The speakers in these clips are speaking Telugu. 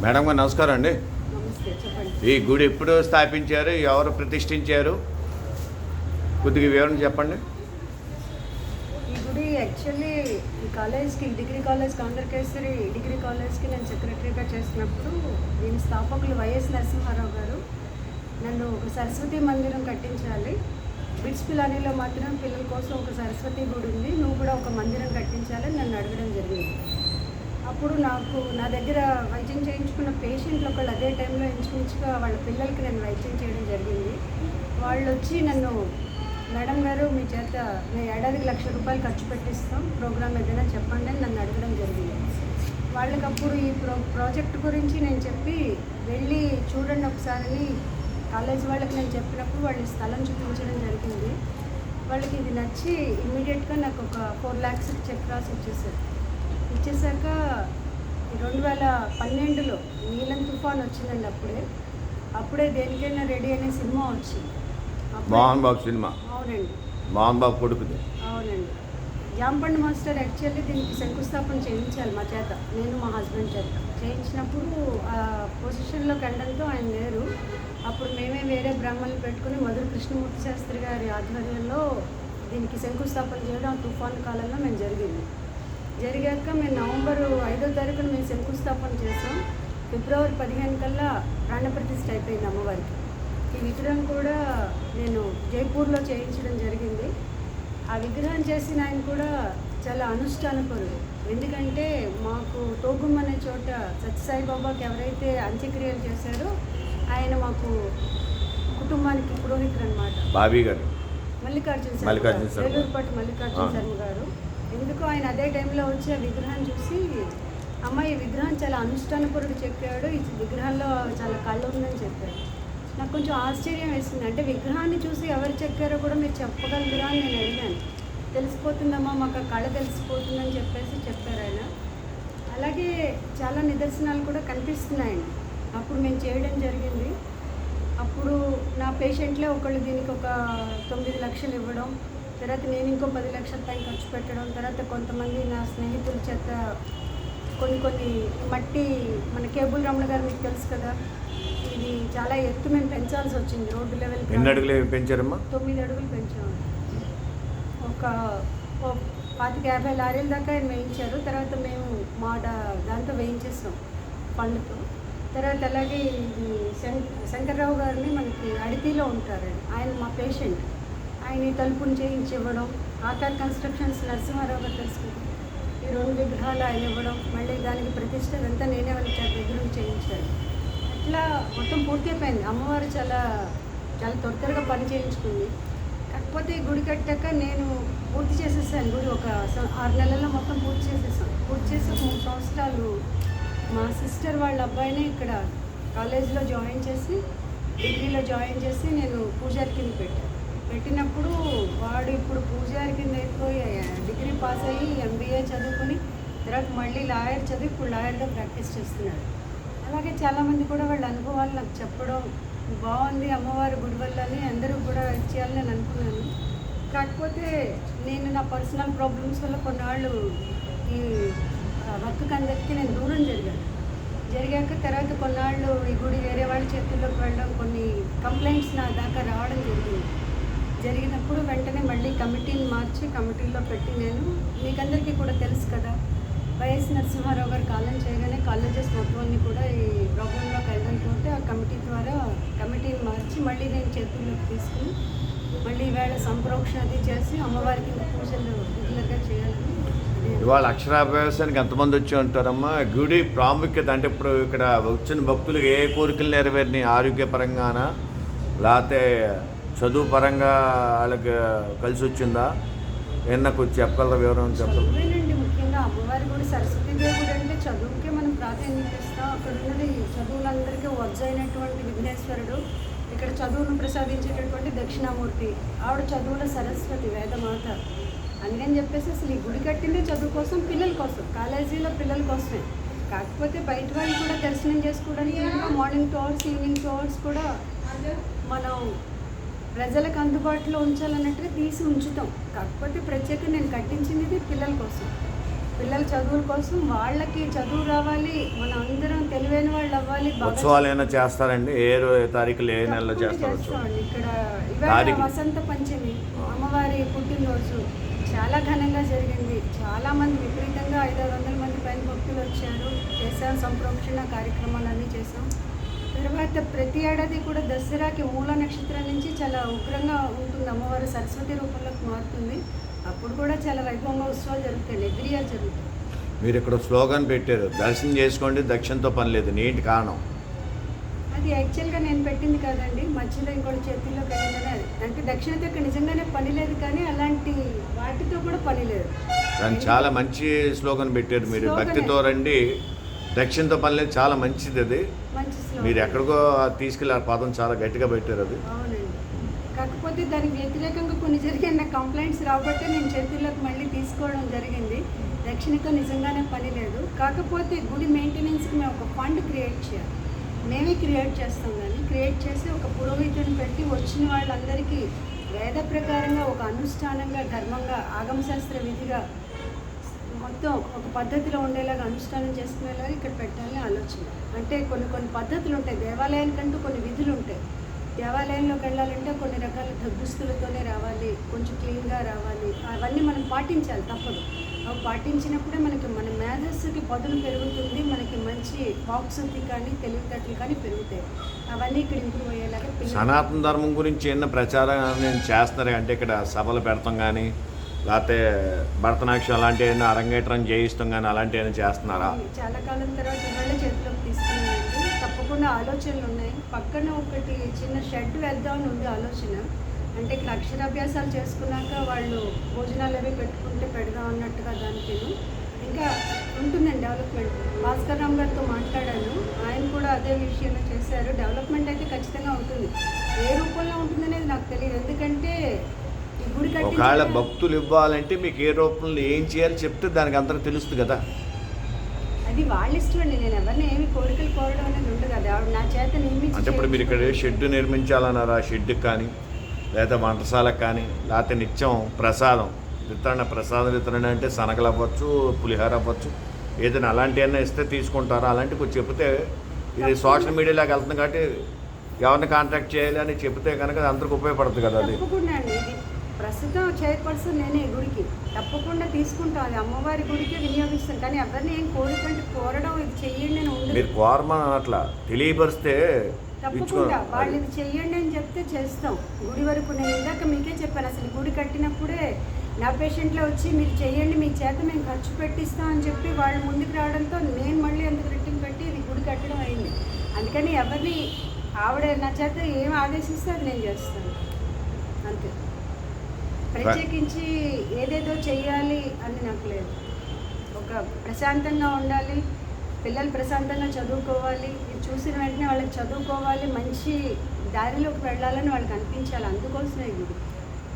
మేడం గారు నమస్కారం అండి. నమస్తే, చెప్పండి. ఈ గుడి ఎప్పుడు స్థాపించారు, ఎవరు ప్రతిష్ఠించారు, కొద్దిగా వివరణ చెప్పండి. ఈ గుడి యాక్చువల్లీ ఈ కాలేజ్కి, డిగ్రీ కాలేజ్ ఆంధ్రకేసరి డిగ్రీ కాలేజ్కి నేను సెక్రటరీగా చేసినప్పుడు దీని స్థాపకులు వైఎస్ నరసింహారావు గారు నన్ను ఒక సరస్వతి మందిరం కట్టించాలి, బిట్స్ పిలానీలో మాత్రం పిల్లల కోసం ఒక సరస్వతి గుడి ఉంది, నువ్వు కూడా ఒక మందిరం కట్టించాలని నన్ను అడగడం జరిగింది. అప్పుడు నా దగ్గర వైద్యం చేయించుకున్న పేషెంట్లు ఒకళ్ళు అదే టైంలో ఇంచుమించుగా వాళ్ళ పిల్లలకి నేను వైద్యం చేయడం జరిగింది. వాళ్ళు వచ్చి నన్ను, మేడం గారు మీ చేత నేను ఏడాదికి ₹1,00,000 ఖర్చు పెట్టిస్తాం, ప్రోగ్రామ్ ఏదైనా చెప్పండి అని నన్ను అడగడం జరిగింది. వాళ్ళకి అప్పుడు ఈ ప్రాజెక్ట్ గురించి నేను చెప్పి వెళ్ళి చూడండి ఒకసారి కాలేజ్ వాళ్ళకి నేను చెప్పినప్పుడు వాళ్ళు స్థలం చూపించడం జరిగింది. వాళ్ళకి ఇది నచ్చి ఇమ్మీడియట్గా నాకు ఒక 4 lakhs చెక్ రాసి ఇచ్చేసాక 2012లో నీలం తుఫాన్ వచ్చిందండి. అప్పుడే దేనికైనా రెడీ అనే సినిమా వచ్చింది. మోహన్ బాబు సినిమా. అవునండి, మోహన్ బాబు కొడుకుది. అవునండి. జాంపండ్ మాస్టర్ యాక్చువల్లీ దీనికి శంకుస్థాపన చేయించాలి మా చేత, నేను మా హస్బెండ్ చేత. చేయించినప్పుడు ఆ పొజిషన్లోకి వెళ్ళడంతో ఆయన లేరు. అప్పుడు మేమే వేరే బ్రాహ్మణులు పెట్టుకుని మధుర కృష్ణమూర్తి శాస్త్రి గారి ఆధ్వర్యంలో దీనికి శంకుస్థాపన చేయడం ఆ తుఫాను కాలంలో మేము జరిగాక మేము నవంబర్ 5వ తారీఖున మేము శంకుస్థాపన చేసాం. ఫిబ్రవరి 15 కల్లా ప్రాణప్రతిష్ఠ అయిపోయింది అమ్మవారికి. ఈ విగ్రహం కూడా నేను జైపూర్లో చేయించడం జరిగింది. ఆ విగ్రహం చేసిన ఆయన కూడా చాలా అనుష్ఠానపరుడు. ఎందుకంటే మాకు తోగుమ్ అనే చోట సత్యసాయిబాబాకి ఎవరైతే అంత్యక్రియలు చేశారో ఆయన మాకు కుటుంబానికి పురోహితుడు అనమాట. బాబీ గారు, మల్లికార్జున వేలూరుపాటి మల్లికార్జున శర్మ గారు. ఎందుకు ఆయన అదే టైంలో వచ్చి ఆ విగ్రహం చూసి, అమ్మ ఈ విగ్రహం చాలా అనుష్ఠానపరుడు చెప్పాడు, ఈ విగ్రహంలో చాలా కళ ఉందని చెప్పాడు. నాకు కొంచెం ఆశ్చర్యం వేసింది. అంటే విగ్రహాన్ని చూసి ఎవరు చెక్కారో కూడా మీరు చెప్పగలరా అని నేను అడిగాను. తెలిసిపోతుందమ్మా, మాకు ఆ కళ తెలిసిపోతుందని చెప్పారు ఆయన. అలాగే చాలా నిదర్శనాలు కూడా కనిపిస్తున్నాయండి. అప్పుడు మేము చేయడం జరిగింది. అప్పుడు నా పేషెంట్లే ఒకళ్ళు దీనికి ఒక 9 లక్షలు ఇవ్వడం, తర్వాత నేను ఇంకో 10 లక్షల పైన ఖర్చు పెట్టడం, తర్వాత కొంతమంది నా స్నేహితుల చేత కొన్ని మట్టి, మన కేబుల్ రమణ గారు మీకు తెలుసు కదా, ఇది చాలా ఎత్తు మేము పెంచాల్సి వచ్చింది. Road level. ఎన్ని అడుగులు పెంచారమ్మా? 9 అడుగులు పెంచాము. ఒక 25-50 లారీల దాకా ఆయన వేయించారు. తర్వాత మేము మా దాంతో వేయించేస్తాం పళ్ళతో. తర్వాత అలాగే ఈ శంకర్రావు గారిని మనకి అడితిలో ఉంటారు, ఆయన మా పేషెంట్. ఆయన ఈ తలుపుని చేయించి ఇవ్వడం, ఆకార్ కన్స్ట్రక్షన్స్ నరసింహారావు గారు తెలుసుకుంటాం, ఈ 2 విగ్రహాలు ఆయన ఇవ్వడం, మళ్ళీ దానికి ప్రతిష్ట అంతా నేనే వాళ్ళ దగ్గర చేయించాను. అట్లా మొత్తం పూర్తి అయిపోయింది. అమ్మవారు చాలా త్వరగా పని చేయించుకుంది. కాకపోతే గుడి కట్టాక నేను పూర్తి చేసేసాను. గుడి ఒక 6 నెలల్లో మొత్తం పూర్తి చేసేసాను. పూర్తి చేసి 3 సంవత్సరాలు మా సిస్టర్ వాళ్ళ అబ్బాయిని ఇక్కడ కాలేజీలో జాయిన్ చేసి, డిగ్రీలో జాయిన్ చేసి నేను పూజారి కింద పెట్టినప్పుడు వాడు ఇప్పుడు పూజారి కింద అయిపోయి డిగ్రీ పాస్ అయ్యి MBA చదువుకుని తర్వాత మళ్ళీ లాయర్ చదివి ఇప్పుడు లాయర్గా ప్రాక్టీస్ చేస్తున్నాడు. అలాగే చాలామంది కూడా వాళ్ళ అనుభవాలు నాకు చెప్పడం బాగుంది, అమ్మవారి గుడి వల్లని అందరూ కూడా ఇచ్చేయాలని నేను అనుకున్నాను. కాకపోతే నేను నా పర్సనల్ ప్రాబ్లమ్స్ వల్ల కొన్నాళ్ళు ఈ వర్క్ అందరికీ నేను దూరం జరిగాక తర్వాత కొన్నాళ్ళు ఈ గుడి వేరే వాళ్ళ చేతుల్లోకి వెళ్ళడం, కొన్ని కంప్లైంట్స్ నా దాకా రావడం జరిగినప్పుడు వెంటనే మళ్ళీ కమిటీని మార్చి కమిటీలో పెట్టి, నేను మీకందరికీ కూడా తెలుసు కదా, వైఎస్ నరసింహారావు గారు కాలం చేయగానే కాలేజెస్ మొత్తాన్ని కూడా ఈ ప్రోగ్రాంలోకి వెళ్ళడంతో ఆ కమిటీ ద్వారా కమిటీని మార్చి మళ్ళీ నేను చేతుల్లోకి తీసుకుని మళ్ళీ ఈవేళ సంప్రోక్షణ అది చేసి అమ్మవారికి పూజలు రెగ్యులర్గా చేయాలని. ఇవాళ అక్షరాభ్యాసానికి ఎంతమంది వచ్చి ఉంటారమ్మా? గుడి ప్రాముఖ్యత అంటే ఇప్పుడు ఇక్కడ వచ్చిన భక్తులకు ఏ కోరికలు నెరవేరినాయి? ఆరోగ్యపరంగానా, లేకపోతే చదువు పరంగా వాళ్ళకి కలిసి వచ్చిందా? నాకు చెప్పగలరా, వివరం చెప్పగలరా? చదువేనండి ముఖ్యంగా. అమ్మవారి గుడి సరస్వతీదేవి గుడి అంటే చదువుకే మనం ప్రాధాన్యత ఇస్తాం. అక్కడ ఉన్నది చదువులందరికీ వజ్జైనటువంటి విఘ్నేశ్వరుడు, ఇక్కడ చదువును ప్రసాదించేటటువంటి దక్షిణామూర్తి, ఆవిడ చదువుల సరస్వతి, వేదమాత. అందుకని చెప్పేసి అసలు ఈ గుడి కట్టిందే చదువు కోసం, పిల్లల కోసం, కాలేజీలో పిల్లల కోసమే. కాకపోతే బయట వాళ్ళు కూడా దర్శనం చేసుకోవడానికి మార్నింగ్ 2 hours ఈవినింగ్ 2 hours కూడా మనం ప్రజలకు అందుబాటులో ఉంచాలన్నట్టుగా తీసి ఉంచుతాం. కాకపోతే ప్రత్యేకంగా నేను కట్టించింది పిల్లల కోసం, పిల్లల చదువుల కోసం. వాళ్ళకి చదువు రావాలి, మన అందరం తెలివైన వాళ్ళు రావాలి. ఉత్సవాలు ఏమైనా చేస్తారండి? ఏ తారీఖులు ఏ నెలలో చేస్తారు ఉత్సవం? చేస్తామండి. ఇక్కడ ఇవాళ తారీఖు? వసంత పంచమి, అమ్మవారి పుట్టినరోజు చాలా ఘనంగా జరిగింది. చాలామంది విపరీతంగా 500 మంది పైన భక్తులు వచ్చారు. చేసాం, సంప్రోక్షణ కార్యక్రమాలన్నీ చేసాం. తర్వాత ప్రతి ఏడాది కూడా దసరాకి మూల నక్షత్రం నుంచి చాలా ఉగ్రంగా ఉంటుంది. అమ్మవారు సరస్వతి రూపంలోకి మారుతుంది. అప్పుడు కూడా చాలా వైభవంగా ఉత్సవాలు జరుగుతాయి. ఎవ్రీ ఇయర్ జరుగుతాయి. మీరు ఇక్కడ స్లోగన్ పెట్టారు, దర్శనం చేసుకోండి, దక్షిణతో పని లేదు. నీటి కారణం అది యాక్చువల్గా నేను పెట్టింది కాదండి. మధ్యలో ఇంకోటి చేతుల్లోకి వెళ్ళిందని అది. అంటే దక్షిణతో ఇక్కడ నిజంగానే పని లేదు, కానీ అలాంటి వాటితో కూడా పని లేదు. కానీ చాలా మంచి స్లోగన్ పెట్టారు మీరు. స్లోగనే. భక్తితో రండి, దక్షిణతో పని లేదు. చాలా మంచిది అది. మంచి స్లోగన్. మీరు ఎక్కడికో తీసుకెళ్ళి ఆ పదం చాలా గట్టిగా పెట్టారు అది. అవునండి. కాకపోతే దానికి వ్యతిరేకంగా కొన్ని జరిగిన కంప్లైంట్స్ రాబట్టే నేను చేతుల్లోకి మళ్ళీ తీసుకోవడం జరిగింది. దక్షిణతో నిజంగానే పని లేదు. కాకపోతే గుడి మెయింటెనెన్స్కి మేము ఒక ఫండ్ క్రియేట్ చేయాలి. మేమే క్రియేట్ చేస్తాం, కానీ క్రియేట్ చేసి ఒక పురోహితుడిని పెట్టి వచ్చిన వాళ్ళందరికీ వేద ప్రకారంగా ఒక అనుష్ఠానంగా, ధర్మంగా, ఆగమశాస్త్ర విధిగా మొత్తం ఒక పద్ధతిలో ఉండేలాగా అనుష్ఠానం చేసుకునేలాగా ఇక్కడ పెట్టాలని ఆలోచన. అంటే కొన్ని పద్ధతులు ఉంటాయి. దేవాలయానికంటూ కొన్ని విధులు ఉంటాయి. దేవాలయంలోకి వెళ్ళాలంటే కొన్ని రకాల దుస్తులతోనే రావాలి, కొంచెం క్లీన్గా రావాలి. అవన్నీ మనం పాటించాలి, తప్పదు. అవి పాటించినప్పుడే మన మేధస్సుకి పదును పెరుగుతుంది. మనకి మంచి వాక్శుద్ధి కానీ తెలివితేటలు కానీ పెరుగుతాయి. అవన్నీ ఇక్కడ ఇంప్రూవ్ అయ్యేలాగా సనాతన ధర్మం గురించి ఎన్నో ప్రచారం నేను చేస్తున్నారు. అంటే ఇక్కడ సభలు పెడతాం కానీ, లేకపోతే భరతనాట్యం అలాంటివి ఏమైనా అరంగేట్రం చేయిస్తాం కానీ అలాంటివి ఏమైనా చేస్తున్నారా? చాలా కాలం తర్వాత ఇవాళ చేతిలోకి తీసుకున్నానండి. తప్పకుండా ఆలోచనలు ఉన్నాయి. పక్కన ఒకటి చిన్న షెడ్ వేద్దామని ఉంది ఆలోచన. అంటే ఇక్కడ అక్షరాభ్యాసాలు చేసుకున్నాక వాళ్ళు భోజనాలు అవి పెట్టుకుంటే పెడదాం అన్నట్టుగా దానికి ఇంకా ఉంటుందండి డెవలప్మెంట్. భాస్కర్ రామ్ గారితో మాట్లాడాను. ఆయన కూడా అదే విషయంలో చేశారు. డెవలప్మెంట్ అయితే ఖచ్చితంగా ఉంటుంది. ఏ రూపంలో ఉంటుందనేది నాకు తెలియదు. ఎందుకంటే ఈ గుడి ఒకవేళ భక్తులు ఇవ్వాలంటే మీకు ఏ రూపంలో ఏం చేయాలి చెప్తే దానికి అందరికి తెలుస్తుంది కదా. అది వాళ్ళ ఇష్టం అండి. నేను ఎవరిని ఏమి కోరికలు కోరడం అనేది ఉండదు కదా. ఆవిడ నా చేత నిర్మించి అంటే ఇప్పుడు మీరు ఇక్కడ షెడ్ నిర్మించాలన్నారా? షెడ్కి కానీ, లేదా వంటశాలకు కానీ, లేకపోతే నిత్యం ప్రసాదం వితరణ అంటే శనగలు అవ్వచ్చు, పులిహోర అవ్వచ్చు, ఏదైనా అలాంటివన్నీ ఇస్తే తీసుకుంటారా? అలాంటివి కొంచెం చెప్తే, ఇది సోషల్ మీడియాలోకి వెళ్తుంది కాబట్టి ఎవరిని కాంటాక్ట్ చేయాలి అని చెప్తే కనుక అందరికి ఉపయోగపడుతుంది కదా. అది తప్పకుండా అండి. ఇది ప్రస్తుతం చైర్పర్సన్ నేనే గుడికి. తప్పకుండా తీసుకుంటాం. అది అమ్మవారి గుడికే వినియోగిస్తాం. కానీ ఎవరిని ఏం కోరడం ఇది చెయ్యండి అని ఉండదు. మీరు కోరమని అట్లా తెలియపరిస్తే తప్పకుండా వాళ్ళు ఇది చెయ్యండి అని చెప్తే చేస్తాం. గుడి వరకు నేను ఇందాక మీకే చెప్పాను. అసలు గుడి కట్టినప్పుడే నా పేషెంట్లో వచ్చి మీరు చెయ్యండి, మీ చేత మేము ఖర్చు పెట్టిస్తాం అని చెప్పి వాళ్ళు ముందుకు రావడంతో నేను మళ్ళీ అందుకు రిటర్న్ పెట్టి ఇది గుడి కట్టడం అయింది. అందుకని ఎవరిని ఆవిడ నా చేత ఏం ఆదేశిస్తే అది నేను చేస్తాను అంతే. ప్రత్యేకించి ఏదేదో చెయ్యాలి అని నాకు లేదు. ఒక ప్రశాంతంగా ఉండాలి, పిల్లలు ప్రశాంతంగా చదువుకోవాలి, ఇది చూసిన వెంటనే వాళ్ళకి చదువుకోవాలి, మంచి దారిలోకి వెళ్ళాలని వాళ్ళకి అనిపించాలి. అందుకోసమే గుడి.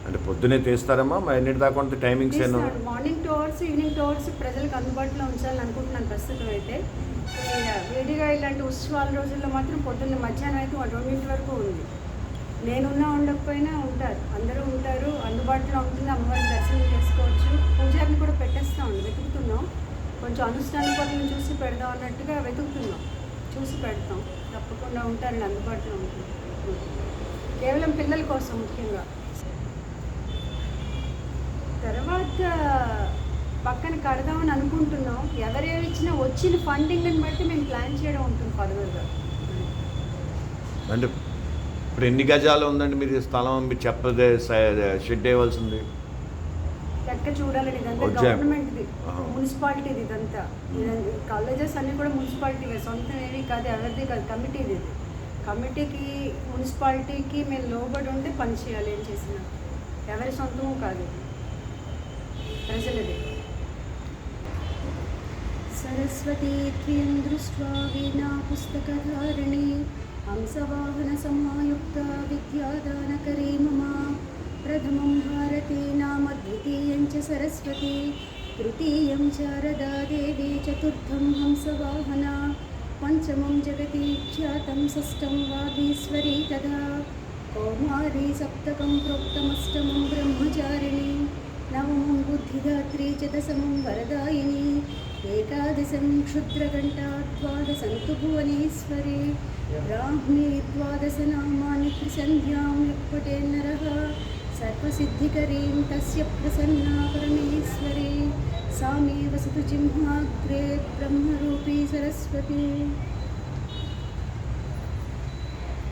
అంటే పొద్దునే తీస్తారమ్మా? ఎన్నిటి దాకా ఉంటుంది timings? Morning 2 hours, evening 2 hours ప్రజలకు అందుబాటులో ఉంచాలని అనుకుంటున్నాను ప్రస్తుతం అయితే. వేడిగా ఇలాంటి ఉత్సవాల రోజుల్లో మాత్రం పొద్దున్న మధ్యాహ్నం అయితే 2 వరకు ఉంది. నేనున్నా ఉండకపోయినా ఉంటారు, అందరూ ఉంటారు, అందుబాటులో ఉంటుంది. అమ్మవారిని దర్శనం చేసుకోవచ్చు. పూజారిని కూడా పెట్టేస్తామండి, వెతుకుతున్నాం. కొంచెం అనుష్ఠాన పనులను చూసి పెడదాం అన్నట్టుగా వెతుకుతున్నాం. చూసి పెడతాం. తప్పకుండా ఉంటారండి, అందుబాటులో ఉంటుంది. కేవలం పిల్లల కోసం ముఖ్యంగా. తర్వాత పక్కన కడదామని అనుకుంటున్నాం. ఎవరేమి ఇచ్చినా వచ్చిన ఫండింగ్ని బట్టి మేము ప్లాన్ చేయడం ఉంటుంది ఫర్దర్గా. అంటే ఇప్పుడు ఎన్ని గజాలు ఉందండి మీది స్థలం? మీరు చెప్పదే షెడ్ వేయవలసింది. లెక్క చూడాలండి. ఇదంతా గవర్నమెంట్ది, మున్సిపాలిటీది. ఇదంతా కాలేజెస్ అన్నీ కూడా మున్సిపాలిటీవే, సొంతం ఏవి కాదు, ఎవరిది కాదు, కమిటీది. ఇది కమిటీకి మున్సిపాలిటీకి మేము లోబడి ఉంటే పని చేయాలి. ఏం చేసినా ఎవరి సొంతము కాదు, ప్రజలది. సరస్వతీ త్రియం దృష్ట్వా వీణా పుస్తకధారిణి హంసవాహన సమాయుక్త విద్యాదానకరీ మమ. ప్రథమం భారతీ నామ ద్వితీయం చ సరస్వతి తృతీయం శారదా దేవీ చతుర్థం హంసవాహన పంచమం జగతి ఖ్యాతం షష్టం వాగీశ్వరీ తదా కౌమారీ సప్తకం ప్రోక్తమష్టమం బ్రహ్మచారిణి నవమం బుద్ధిదాత్రీ చ దశమం వరదాయిని एकादशं क्षुद्रघण्टा द्वादशन्तु भुवनेश्वरे ब्राह्मी द्वादशनामानि त्रिसन्ध्यां यः नरः सर्वसिद्धिकरीं तस्य प्रसन्ना परमेश्वरे सा मे वसतु चिह्नाग्रे ब्रह्मरूपी सरस्वती।